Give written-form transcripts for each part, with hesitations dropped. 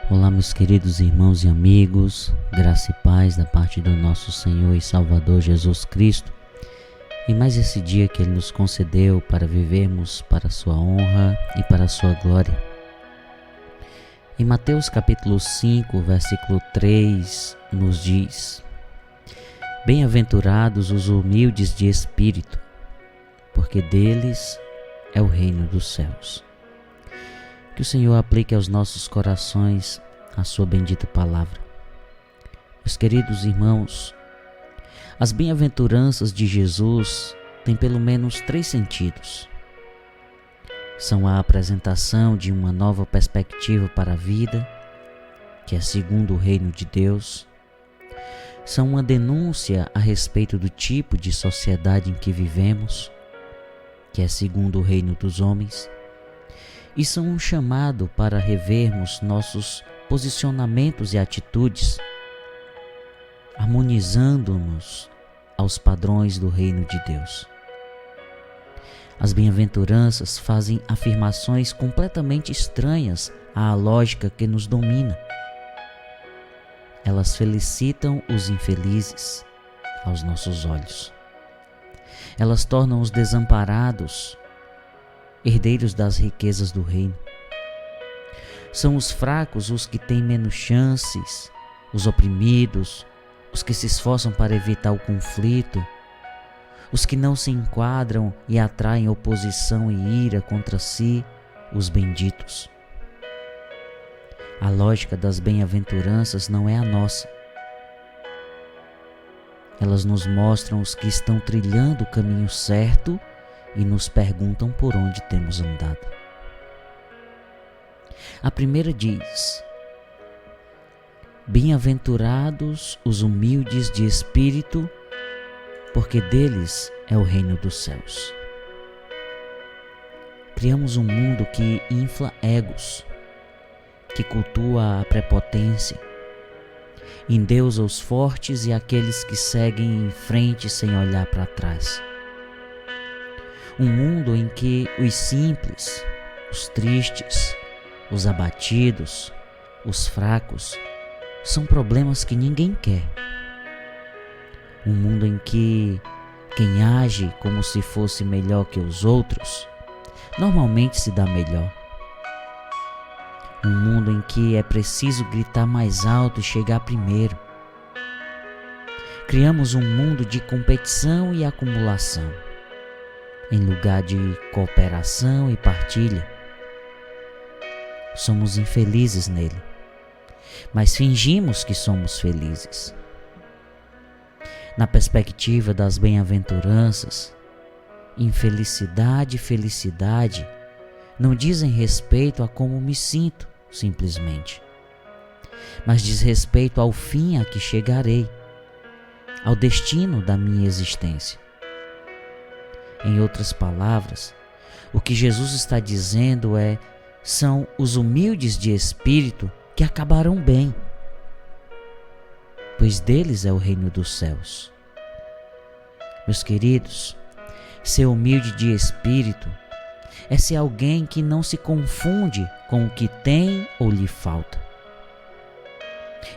Olá, meus queridos irmãos e amigos, graça e paz da parte do nosso Senhor e Salvador Jesus Cristo, e mais esse dia que Ele nos concedeu para vivermos para a sua honra e para a sua glória. Em Mateus capítulo 5, versículo 3, nos diz: Bem-aventurados os humildes de espírito, porque deles é o reino dos céus. Que o Senhor aplique aos nossos corações a sua bendita palavra. Meus queridos irmãos, as bem-aventuranças de Jesus têm pelo menos 3 sentidos. São a apresentação de uma nova perspectiva para a vida, que é segundo o reino de Deus. São uma denúncia a respeito do tipo de sociedade em que vivemos, que é segundo o reino dos homens. E são um chamado para revermos nossos posicionamentos e atitudes, harmonizando-nos aos padrões do reino de Deus. As bem-aventuranças fazem afirmações completamente estranhas à lógica que nos domina. Elas felicitam os infelizes aos nossos olhos. Elas tornam os desamparados herdeiros das riquezas do reino. São os fracos os que têm menos chances, os oprimidos, os que se esforçam para evitar o conflito, os que não se enquadram e atraem oposição e ira contra si, os benditos. A lógica das bem-aventuranças não é a nossa. Elas nos mostram os que estão trilhando o caminho certo e nos perguntam por onde temos andado. A primeira diz: Bem-aventurados os humildes de espírito, porque deles é o reino dos céus. Criamos um mundo que infla egos, que cultua a prepotência, endeusa os fortes e aqueles que seguem em frente sem olhar para trás. Um mundo em que os simples, os tristes, os abatidos, os fracos são problemas que ninguém quer. Um mundo em que quem age como se fosse melhor que os outros normalmente se dá melhor. Um mundo em que é preciso gritar mais alto e chegar primeiro. Criamos um mundo de competição e acumulação, em lugar de cooperação e partilha. Somos infelizes nele, mas fingimos que somos felizes. Na perspectiva das bem-aventuranças, infelicidade e felicidade não dizem respeito a como me sinto, simplesmente, mas diz respeito ao fim a que chegarei, ao destino da minha existência. Em outras palavras, o que Jesus está dizendo são os humildes de espírito que acabarão bem, pois deles é o reino dos céus. Meus queridos, ser humilde de espírito é ser alguém que não se confunde com o que tem ou lhe falta.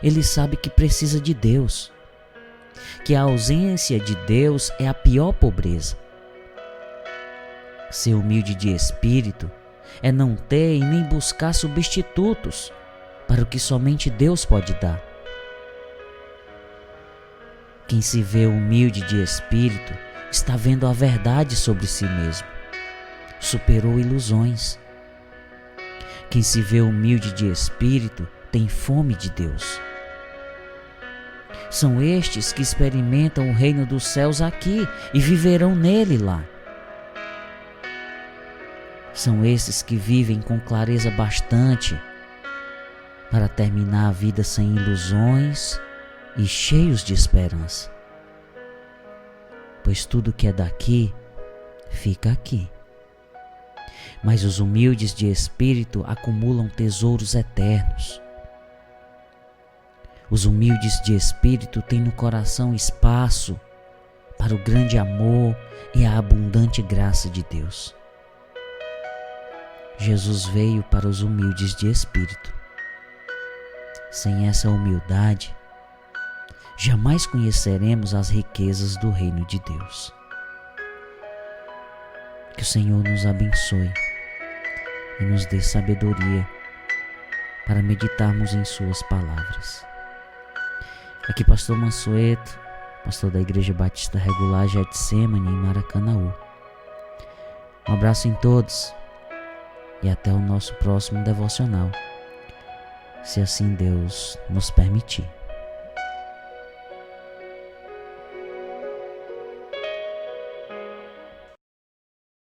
Ele sabe que precisa de Deus, que a ausência de Deus é a pior pobreza. Ser humilde de espírito é não ter e nem buscar substitutos para o que somente Deus pode dar. Quem se vê humilde de espírito está vendo a verdade sobre si mesmo. Superou ilusões. Quem se vê humilde de espírito tem fome de Deus. São estes que experimentam o reino dos céus aqui e viverão nele lá. São esses que vivem com clareza bastante para terminar a vida sem ilusões e cheios de esperança. Pois tudo que é daqui, fica aqui. Mas os humildes de espírito acumulam tesouros eternos. Os humildes de espírito têm no coração espaço para o grande amor e a abundante graça de Deus. Jesus veio para os humildes de espírito. sem essa humildade, jamais conheceremos as riquezas do reino de Deus. Que o Senhor nos abençoe e nos dê sabedoria para meditarmos em suas palavras. Aqui Pastor Mansueto, pastor da Igreja Batista Regular Getsemane em Maracanaú. Um abraço em todos e até o nosso próximo devocional, se assim Deus nos permitir.